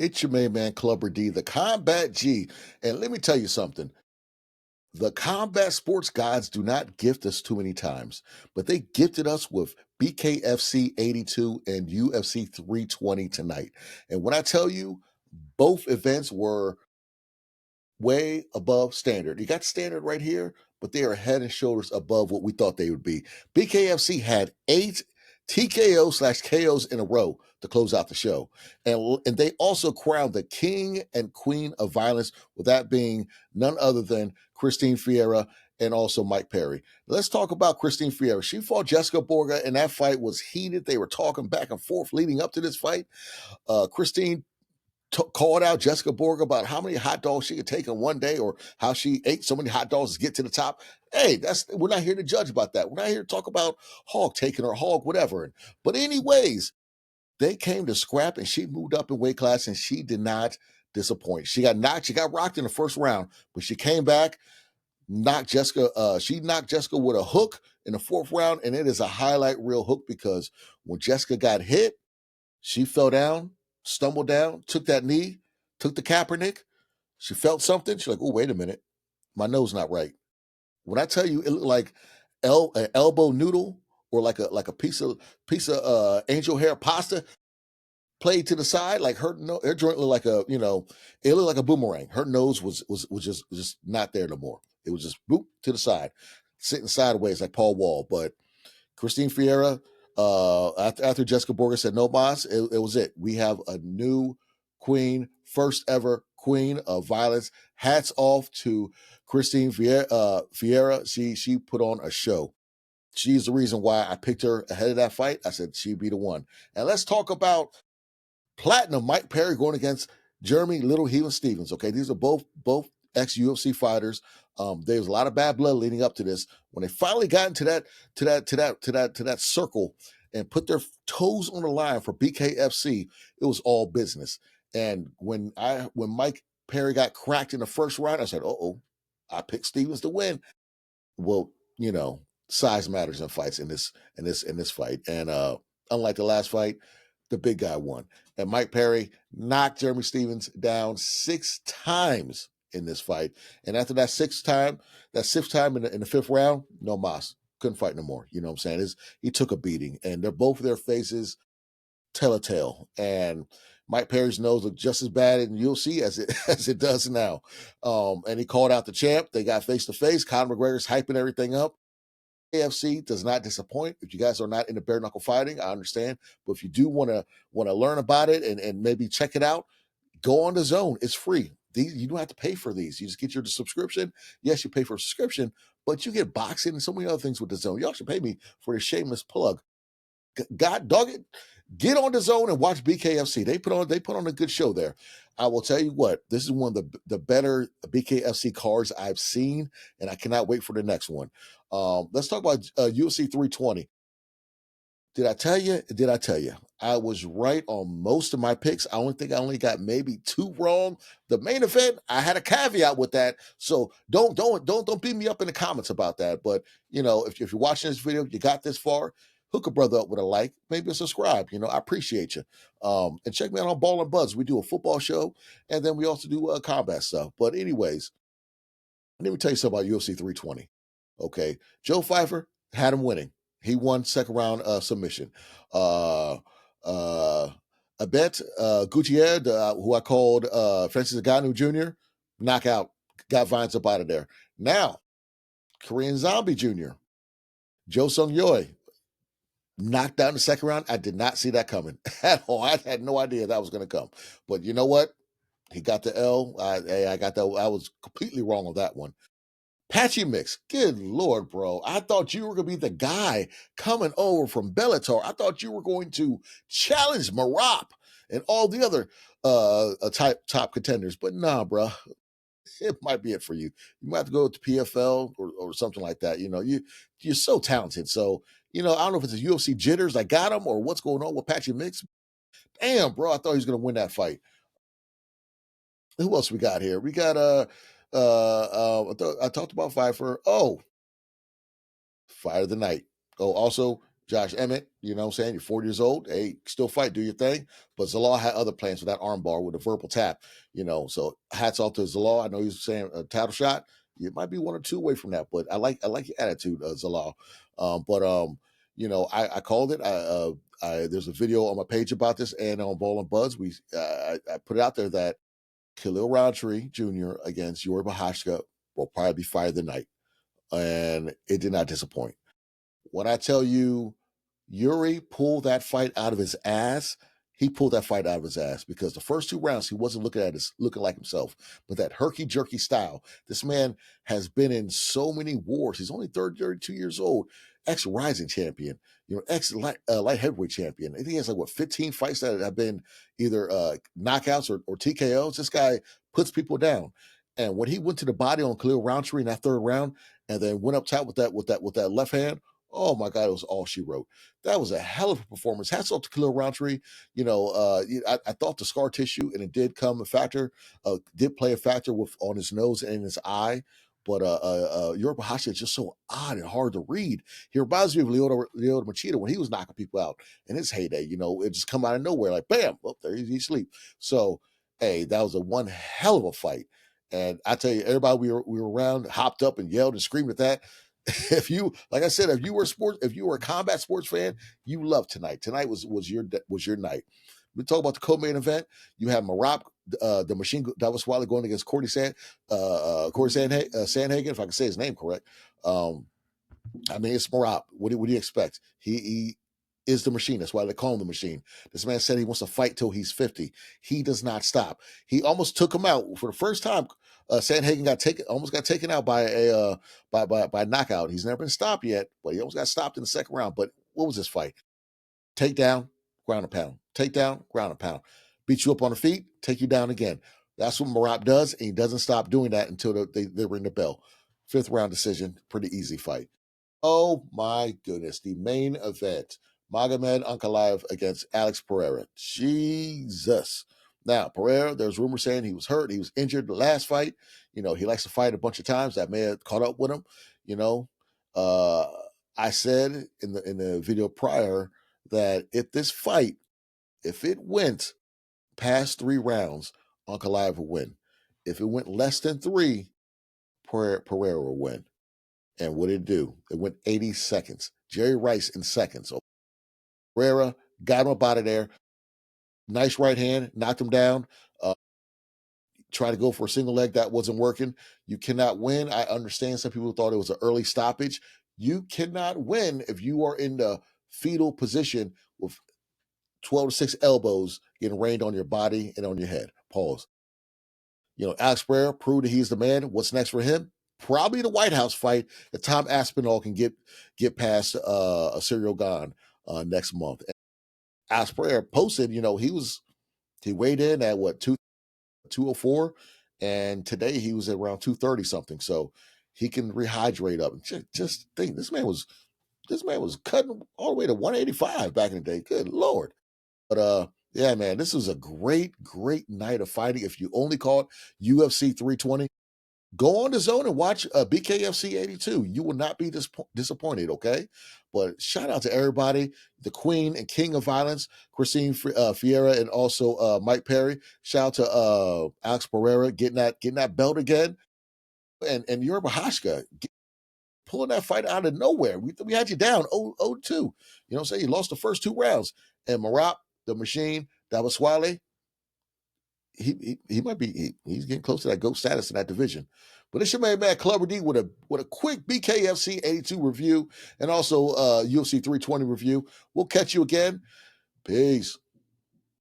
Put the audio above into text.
It's your main man, Clubber D, the Combat G. And let me tell you something. The combat sports gods do not gift us too many times, but they gifted us with BKFC 82 and UFC 320 tonight. And when I tell you, both events were way above standard. You got standard right here, but they are head and shoulders above what we thought they would be. BKFC had 8 TKOs slash KOs in a row to close out the show. And they also crowned the king and queen of violence, with that being none other than Christine Ferea and also Mike Perry. Let's talk about Christine Ferea. She fought Jessica Borga, and that fight was heated. They were talking back and forth leading up to this fight. Christine called out Jessica Borg about how many hot dogs she could take in one day, or how she ate so many hot dogs to get to the top. Hey, we're not here to judge about that. We're not here to talk about hog taking or hog whatever. But anyways, they came to scrap, and she moved up in weight class, and she did not disappoint. She got rocked in the first round, but she came back, knocked Jessica. She knocked Jessica with a hook in the fourth round, and it is a highlight reel hook, because when Jessica got hit, she fell down, stumbled down, took that knee, took the Kaepernick. She felt something. She's like, oh, wait a minute. My nose not right. When I tell you it looked like an elbow noodle, or like a piece of angel hair pasta played to the side, like her joint looked like it looked like a boomerang. Her nose was just not there no more. It was just boop to the side, sitting sideways like Paul Wall. But Christine Ferea, after Jessica Borga said no, boss, it was it. We have a new queen, first ever queen of violence. Hats off to Christine Ferea. She put on a show. She's the reason why I picked her ahead of that fight. I said she'd be the one. And let's talk about Platinum Mike Perry going against Jeremy Little Heathen Stevens. Okay, these are both ex-UFC fighters. There was a lot of bad blood leading up to this. When they finally got into that circle and put their toes on the line for BKFC, it was all business. And when Mike Perry got cracked in the first round, I said, I picked Stevens to win. Well, size matters in fights in this fight. And unlike the last fight, the big guy won. And Mike Perry knocked Jeremy Stevens down 6 times in this fight. And after that sixth time in the fifth round, no mas. Couldn't fight no more. You know what I'm saying? He took a beating, and both of their faces tell a tale. And Mike Perry's nose looked just as bad in UFC as it does now. And he called out the champ. They got face to face. Conor McGregor's hyping everything up. AFC does not disappoint. If you guys are not into bare knuckle fighting, I understand. But if you do want to learn about it and maybe check it out, go on the Zone. It's free. You don't have to pay for these. You just get your subscription. Yes, you pay for a subscription, but you get boxing and so many other things with the Zone. Y'all should pay me for a shameless plug. God dog it, get on the Zone and watch BKFC. They put on a good show there. I will tell you what, this is one of the better BKFC cards I've seen, and I cannot wait for the next one. Let's talk about UFC 320. Did I tell you? I was right on most of my picks. I only got maybe 2 wrong. The main event, I had a caveat with that. So don't beat me up in the comments about that. But if you're watching this video, you got this far, hook a brother up with a like, maybe a subscribe. I appreciate you. And check me out on Ball and Buzz. We do a football show, and then we also do combat stuff. But anyways, let me tell you something about UFC 320. Okay, Joe Pfeiffer had him winning. He won second round submission. Abet Gutierrez, who I called Francis Ngannou Jr., knockout, got Vines up out of there. Now, Korean Zombie Jr., Joe Sung Yoy, knocked out in the second round. I did not see that coming at all. I had no idea that was going to come. But you know what? He got the L. I got that. I was completely wrong on that one. Patchy Mix, good Lord, bro. I thought you were going to be the guy coming over from Bellator. I thought you were going to challenge Marap and all the other top contenders. But nah, bro. It might be it for you. You might have to go to PFL or something like that. You're so talented. So, I don't know if it's the UFC jitters that got him or what's going on with Patchy Mix. Damn, bro. I thought he was going to win that fight. Who else we got here? We got I talked about Pfeiffer. Oh, Fight of the Night. Oh, also Josh Emmett, you know what I'm saying? You're 40 years old. Hey, still fight, do your thing. But Zalal had other plans with that armbar with a verbal tap, you know. So hats off to Zalal. I know he's saying a title shot. You might be one or two away from that, but I like your attitude, Zalal. You know, I called it. There's a video on my page about this, and on Ball and Buzz, I put it out there that Khalil Roundtree Jr. against Yuri Prochazka will probably be fight of the night, and it did not disappoint. When I tell you Yuri pulled that fight out of his ass, he pulled that fight out of his ass because the first two rounds he wasn't looking like himself, but that herky jerky style. This man has been in so many wars. He's only 32 years old, ex rising champion, you know, ex light heavyweight champion. I think he has like what 15 fights that have been either knockouts or TKOs. This guy puts people down. And when he went to the body on Khalil Roundtree in that third round, and then went up top with that left hand, oh my God, it was all she wrote. That was a hell of a performance. Hats off to Khalil Roundtree. You know, I thought the scar tissue, and it did come a factor, did play a factor with on his nose and his eye. But Yuri Prochazka is just so odd and hard to read. He reminds me of Lyoto Machida when he was knocking people out in his heyday. You know, it just come out of nowhere, like bam, oh, there he's asleep. So, hey, that was a one hell of a fight. And I tell you, everybody we were around hopped up and yelled and screamed at that. If you, like I said, if you were a combat sports fan, you loved tonight. Tonight was your night. We talk about the co-main event. You have Marab, the machine Dawaswali going against Corey Sandhagen, if I can say his name correct. I mean, it's Marab. What do you expect? He is the machine. That's why they call him the machine. This man said he wants to fight till he's 50. He does not stop. He almost took him out for the first time. Sandhagen almost got taken out by a knockout. He's never been stopped yet, but he almost got stopped in the second round. But what was this fight? Takedown, ground and pound. Takedown, ground and pound. Beat you up on the feet, take you down again. That's what Marab does, and he doesn't stop doing that until they ring the bell. Fifth round decision, pretty easy fight. Oh my goodness, the main event. Magomed Ankalaev against Alex Pereira. Jesus. Now, Pereira, there's rumors saying he was hurt. He was injured the last fight. You know, he likes to fight a bunch of times. That may have caught up with him. You know, uh, I said in the video prior that if it went past 3 rounds, Ankalaev will win. If it went less than 3, Pereira will win. And what did it do? It went 80 seconds. Jerry Rice in seconds. So Pereira got him up out of there. Nice right hand, knocked him down. Tried to go for a single leg. That wasn't working. You cannot win. I understand some people thought it was an early stoppage. You cannot win if you are in the fetal position with 12 to 6 elbows getting rained on your body and on your head. Pause. You know, Alex Pereira proved that he's the man. What's next for him? Probably the White House fight that Tom Aspinall can get past a Cyril Gahn next month. And Alex Pereira posted, you know, he weighed in at what 204, and today he was at around 230 something. So he can rehydrate up. Just think, this man was cutting all the way to 185 back in the day. Good Lord. But yeah, man, this was a great night of fighting. If you only caught UFC 320, go on the zone and watch BKFC 82. You will not be disappointed, okay? But shout out to everybody, the queen and king of violence, Christine Ferea, and also Mike Perry. Shout out to Alex Pereira getting that belt again, and Yuri Prochazka pulling that fight out of nowhere. We had you down 0-2. You know what I'm saying? You lost the first 2 rounds, and Marab, the machine, Dawaswali, he might be he's getting close to that GOAT status in that division. But it's your man Clubber D with a quick BKFC 82 review and also UFC 320 review. We'll catch you again. Peace.